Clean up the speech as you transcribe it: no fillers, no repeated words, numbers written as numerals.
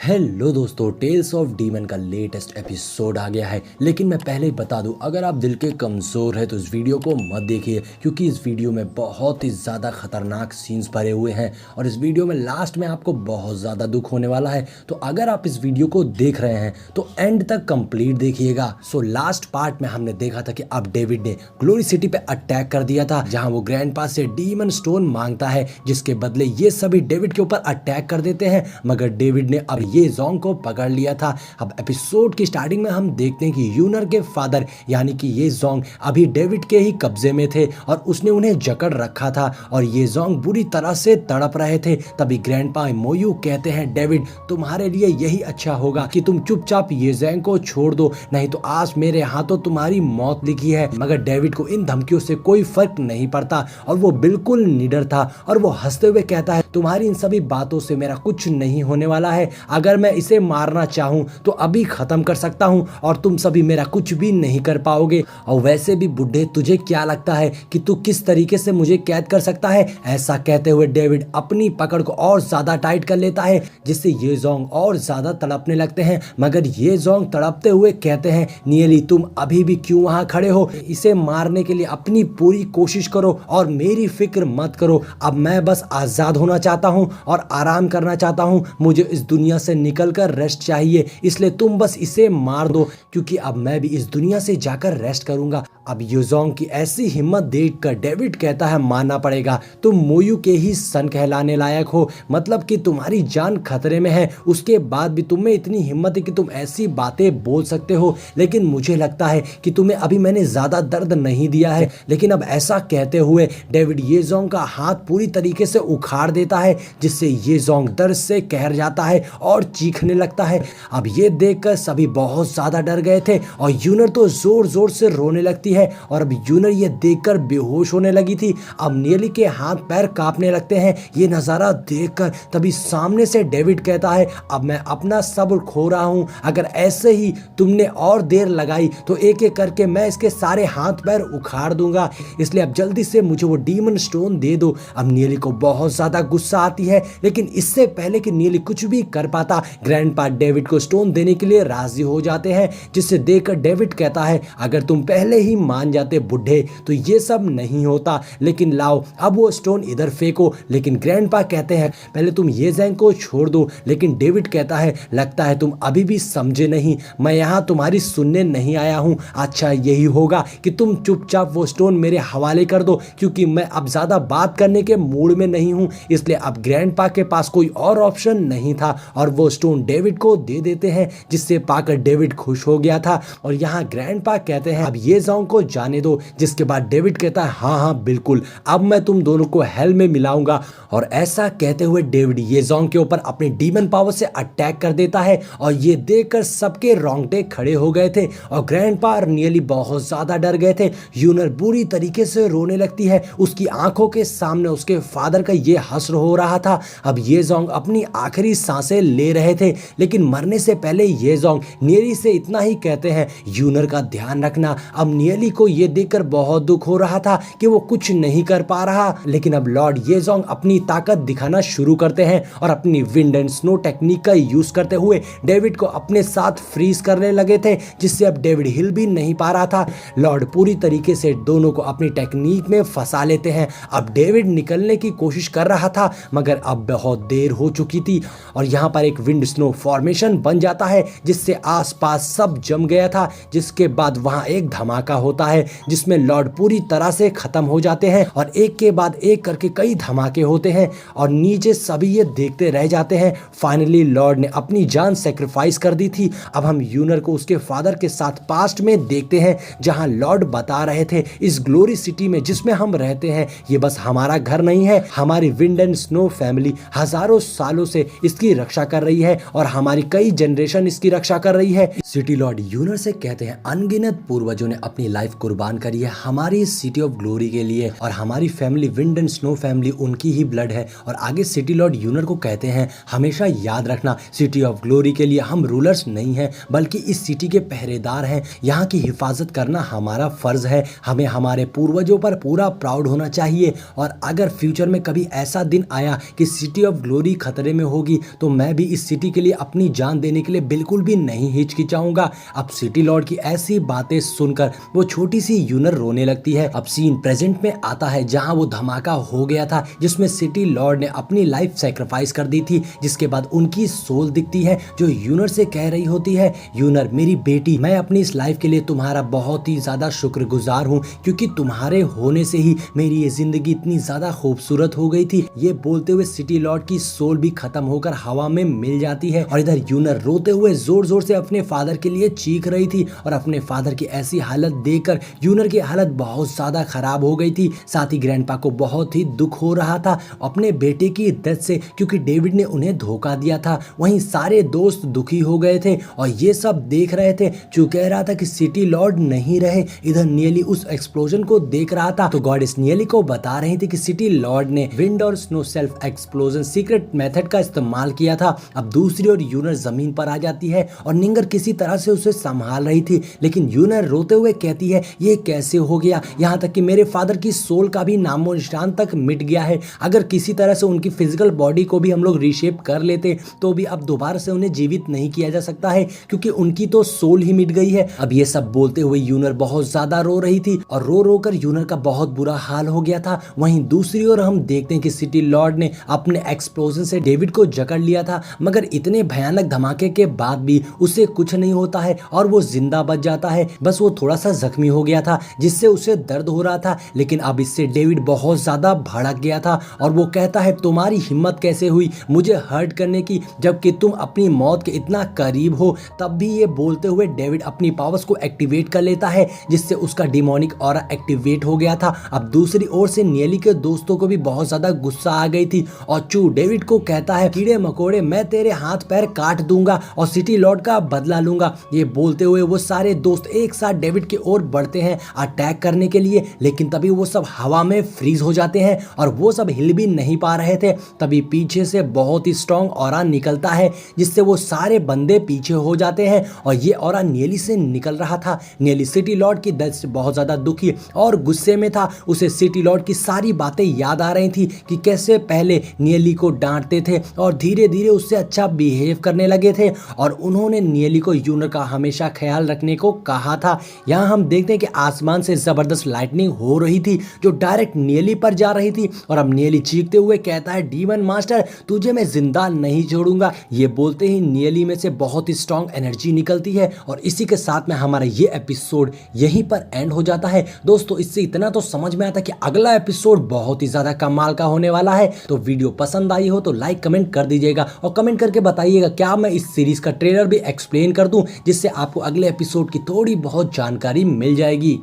Hello दोस्तों, tales of demon का latest episode आ गया है। लेकिन मैं पहले ही बता दूं, अगर आप दिल के कमज़ोर हैं तो इस वीडियो को मत देखिए, क्योंकि इस वीडियो में बहुत ही ज़्यादा खतरनाक सीन्स भरे हुए हैं और इस वीडियो में लास्ट में आपको बहुत ज़्यादा दुख होने वाला है। तो अगर आप इस वीडियो को देख रहे हैं तो एंड तक कंप्लीट देखिएगा। सो लास्ट पार्ट में हमने देखा था कि अब डेविड ने ग्लोरी सिटी पे अटैक कर दिया था, जहाँ वो ग्रैंडपा से डीमन स्टोन मांगता है, जिसके बदले ये सभी डेविड के ऊपर अटैक कर देते हैं। मगर डेविड ने अब ये जोंग को पकड़ लिया था। अब एपिसोड की स्टार्टिंग में हम देखते हैं कि यूनर के फादर यानी कि ये जोंग अभी डेविड के ही कब्जे में थे और उसने उन्हें जकड़ रखा था और ये जोंग बुरी तरह से तड़प रहे थे। तभी ग्रैंडपा मोयू कहते हैं, डेविड तुम्हारे लिए यही अच्छा होगा कि तुम चुपचाप ये जोंग को छोड़ दो, नहीं तो आज मेरे हाथों तुम्हारी मौत लिखी है। मगर डेविड को इन धमकियों से कोई फर्क नहीं पड़ता और वो बिल्कुल निडर था और वो हंसते हुए कहता है, तुम्हारी इन सभी बातों से मेरा कुछ नहीं होने वाला है। अगर मैं इसे मारना चाहूं तो अभी खत्म कर सकता हूं और तुम सभी मेरा कुछ भी नहीं कर पाओगे। और वैसे भी बुड्ढे, तुझे क्या लगता है कि तू किस तरीके से मुझे कैद कर सकता है? ऐसा कहते हुए डेविड अपनी पकड़ को और ज्यादा टाइट कर लेता है, जिससे ये जोंग और ज्यादा तड़पने लगते हैं। मगर ये जोंग तड़पते हुए कहते हैं, नियली तुम अभी भी क्यों वहां खड़े हो? इसे मारने के लिए अपनी पूरी कोशिश करो और मेरी फिक्र मत करो। अब मैं बस आजाद होना चाहता हूं और आराम करना चाहता हूं। मुझे इस दुनिया से निकलकर रेस्ट चाहिए, इसलिए तुम बस इसे मार दो, क्योंकि अब मैं भी इस दुनिया से जाकर रेस्ट करूंगा। अब यूजोंग की ऐसी हिम्मत देखकर डेविड कहता है, मानना पड़ेगा तुम मोयू के ही सन कहलाने लायक हो, मतलब कि तुम्हारी जान खतरे में है। उसके बाद भी तुम्हें इतनी हिम्मत है कि तुम ऐसी बातें बोल सकते हो। लेकिन मुझे लगता है कि तुम्हें अभी मैंने ज्यादा दर्द नहीं दिया है। लेकिन अब ऐसा कहते हुए डेविड येजोंग का हाथ पूरी तरीके से उखाड़ देता है, जिससे येजोंग दर्द से कहर जाता है और चीखने लगता है। अब ये देखकर सभी बहुत ज्यादा डर गए थे और यूनर तो जोर जोर से रोने लगती है और अब यूनर ये देखकर बेहोश होने लगी थी। अब नियली के हाथ पैर कांपने लगते हैं ये नजारा देखकर। तभी सामने से डेविड कहता है, अब मैं अपना सब्र खो रहा हूं। अगर ऐसे ही तुमने और देर लगाई तो एक एक करके मैं इसके सारे हाथ पैर उखाड़ दूंगा, इसलिए अब जल्दी से मुझे वो डीमन स्टोन दे दो। अब नियली को बहुत ज्यादा गुस्सा आती है, लेकिन इससे पहले कि नियली कुछ भी कर पाता, ग्रैंडपा डेविड को स्टोन देने के लिए राजी हो जाते हैं, जिससे देखकर डेविड कहता है, अगर तुम पहले ही मान जाते बुढ़े तो ये सब नहीं होता। लेकिन लाओ अब वो स्टोन इधर फेंको। लेकिन ग्रैंडपा कहते हैं, पहले तुम ये जोंग को छोड़ दो। लेकिन डेविड कहता है, लगता है तुम अभी भी समझे नहीं, मैं यहाँ तुम्हारी सुनने नहीं आया हूँ। अच्छा यही होगा कि तुम चुपचाप वो स्टोन मेरे हवाले कर दो, क्योंकि मैं अब ज्यादा बात करने के मूड में नहीं हूँ। इसलिए अब ग्रैंडपा के पास कोई और ऑप्शन नहीं था और वो स्टोन डेविड को दे देते हैं, जिससे पाकर डेविड खुश हो गया था। और यहाँ ग्रैंडपा कहते हैं, अब ये जोंग को जाने दो। जिसके बाद डेविड कहता है, हाँ हाँ बिल्कुल, अब मैं तुम दोनों को हेल में मिलाऊंगा। और ऐसा कहते हुए डेविड ये जोंग के ऊपर अपनी डीमन पावर से अटैक कर देता है और ये देखकर सबके रोंगटे खड़े हो गए थे और ग्रैंडपा और नियली बहुत ज्यादा डर गए थे। यूनर बुरी तरीके से रोने लगती है, उसकी आंखों के सामने उसके फादर का ये हश्र हो रहा था। अब ये जोंग अपनी आखिरी सांसें ले रहे थे, लेकिन मरने से पहले ये जोंग नियली से इतना ही कहते हैं, यूनर का ध्यान रखना। अब नियली को ये देखकर बहुत दुख हो रहा था कि वो कुछ नहीं कर पा रहा। लेकिन अब लॉर्ड ये जोंग अपनी ताकत दिखाना शुरू करते हैं और अपनी विंड एंड स्नो टेक्निक का यूज करते हुए डेविड को अपने साथ फ्रीज करने लगे थे, जिससे अब डेविड हिल भी नहीं पा रहा था। लॉर्ड पूरी तरीके से दोनों को अपनी टेक्निक में फंसा लेते हैं। अब डेविड निकलने की कोशिश कर रहा था, मगर अब बहुत देर हो चुकी थी और यहाँ पर एक विंड स्नो फॉर्मेशन बन जाता है, जिससे आसपास सब जम गया था। जिसके बाद वहां एक धमाका होता है, जिसमें लॉर्ड पूरी तरह से खत्म हो जाते हैं और एक के बाद एक करके कई धमाके होते हैं और नीचे सभी ये देखते रह जाते हैं। फाइनली लॉर्ड ने अपनी जान सेक्रीफाइस कर दी थी। अब हम यूनर को उसके फादर के साथ पास्ट में देखते हैं, जहां लॉर्ड बता रहे थे, इस ग्लोरी सिटी में जिसमें हम रहते हैं, ये बस हमारा घर नहीं है, हमारी विंड एंड स्नो फैमिली हजारों सालों से इसकी रक्षा कर रही है और हमारी कई जनरेशन इसकी रक्षा कर रही है। सिटी लॉर्ड यूनर से कहते हैं, अनगिनत पूर्वजों ने अपनी लाइफ कुर्बान करी है हमारी सिटी ऑफ ग्लोरी के लिए, और हमारी family wind and snow family उनकी ही ब्लड है। और आगे सिटी लॉर्ड यूनर को कहते हैं हमेशा याद रखना सिटी ऑफ ग्लोरी के लिए हम रूलर्स नहीं हैं बल्कि इस सिटी के पहरेदार हैं। यहाँ की हिफाजत करना हमारा फर्ज है। हमें हमारे पूर्वजों पर पूरा प्राउड होना चाहिए, और अगर फ्यूचर में कभी ऐसा दिन आया कि सिटी ऑफ ग्लोरी खतरे में होगी तो मैं भी इस सिटी के लिए अपनी जान देने के लिए बिल्कुल भी नहीं हिचकिचाऊंगा। अब सिटी लॉर्ड की ऐसी बातें सुनकर वो छोटी सी यूनर रोने लगती है। अब सीन प्रेजेंट में आता है जहां वो धमाका हो गया था जिसमें सिटी लॉर्ड ने अपनी लाइफ सैक्रिफाइस कर दी थी, जिसके बाद उनकी सोल दिखती है जो यूनर से कह रही होती है, यूनर मेरी बेटी, मैं अपनी इस लाइफ के लिए तुम्हारा बहुत ही ज्यादा शुक्रगुजार हूँ क्योंकि तुम्हारे होने से ही मेरी ये जिंदगी इतनी ज्यादा खूबसूरत हो गई थी। ये बोलते हुए सिटी लॉर्ड की सोल भी खत्म होकर हवा में मिल जाती है, और इधर यूनर रोते हुए जोर जोर से अपने फादर के लिए चीख रही थी। और अपने फादर की ऐसी हालत देखकर यूनर की हालत बहुत ज्यादा खराब हो गई थी। साथ ही ग्रैंडपा को बहुत ही दुख हो रहा था अपने बेटे की डेथ से, क्योंकि डेविड ने उन्हें धोखा दिया था। वहीं सारे दोस्त दुखी हो गए थे और ये सब देख रहे थे। जो कह रहा था कि सिटी लॉर्ड नहीं रहे, इधर नियली उस एक्सप्लोजन को देख रहा था तो गॉडेस नियली को बता रही थी कि सिटी लॉर्ड ने विंड और snow self explosion secret method का इस्तेमाल किया था। अब दूसरी ओर यूनर जमीन पर आ जाती है और निंगर किसी तरह से उसे संभाल रही थी, लेकिन यूनर रोते हुए कहती है ये कैसे हो गया, यहाँ तक कि मेरे फादर की सोल का भी नामो निशान तक मिट गया है। अगर किसी तरह से उनकी फिजिकल बॉडी को भी हम लोग रीशेप कर लेते तो भी अब दोबारा से उन्हें जीवित नहीं किया जा सकता है क्योंकि उनकी तो सोल ही मिट गई है। अब ये सब बोलते हुए यूनर बहुत ज्यादा रो रही थी और रो रो कर यूनर का बहुत बुरा हाल हो गया था। वहीं दूसरी ओर हम देखते हैं कि सिटी लॉर्ड ने अपने एक्सप्लोजन से डेविड को जकड़ लिया था, मगर इतने भयानक धमाके के बाद भी उसे कुछ नहीं होता है और वो जिंदा बच जाता है। बस वो थोड़ा सा जख्मी हो गया था जिससे उसे दर्द हो रहा था, लेकिन अब इससे डेविड बहुत ज्यादा भड़क गया था और वो कहता है तुम्हारी हिम्मत कैसे हुई मुझे हर्ट करने की जबकि तुम अपनी मौत के इतना करीब हो। तब भी ये बोलते हुए डेविड अपनी पावर्स को एक्टिवेट कर लेता है जिससे उसका डिमोनिक ऑरा एक्टिवेट हो गया था। अब दूसरी ओर से नियली के दोस्तों को भी बहुत ज्यादा गुस्सा आ गई थी और चू डेविड को कहता है कीड़े मकोड़े मैं तेरे हाथ पैर काट दूंगा और सिटी लॉर्ड का बदला लूंगा। ये बोलते हुए वो सारे दोस्त एक साथ डेविड की ओर बढ़ते हैं अटैक करने के लिए, लेकिन तभी वो सब हवा में फ्रीज हो जाते हैं और वो सब हिल भी नहीं पा रहे थे। तभी पीछे से बहुत ही स्ट्रॉन्ग ऑरा निकलता है जिससे वो सारे बंदे पीछे हो जाते हैं और ये ऑरा नियली से निकल रहा था। नियली सिटी लॉर्ड की डेथ से बहुत ज्यादा दुखी और गुस्से में था। उसे सिटी लॉर्ड की सारी बातें याद आ रही थी कि कैसे पहले नियली को डांटते थे और धीरे धीरे उससे अच्छा बिहेव करने लगे थे और उन्होंने नियली को यूनर का हमेशा ख्याल रखने को कहा था। यहाँ हम देखते हैं कि आसमान से जबरदस्त लाइटनिंग हो रही थी जो डायरेक्ट नियली पर जा रही थी और अब नियली चीखते हुए कहता है डीमन मास्टर तुझे मैं जिंदा नहीं छोड़ूंगा। ये बोलते ही नियली में से बहुत ही स्ट्रॉन्ग एनर्जी निकलती है और इसी के साथ में हमारा ये एपिसोड यहीं पर एंड हो जाता है। दोस्तों इससे इतना तो समझ में आता कि अगला एपिसोड बहुत ही ज्यादा कमाल का होने वाला है। तो वीडियो पसंद आई हो तो लाइक कमेंट कर दीजिएगा और कमेंट करके बताइएगा क्या मैं इस सीरीज का ट्रेलर भी एक्सप्लेन कर दूं जिससे आपको अगले एपिसोड की थोड़ी बहुत जानकारी मिल जाएगी।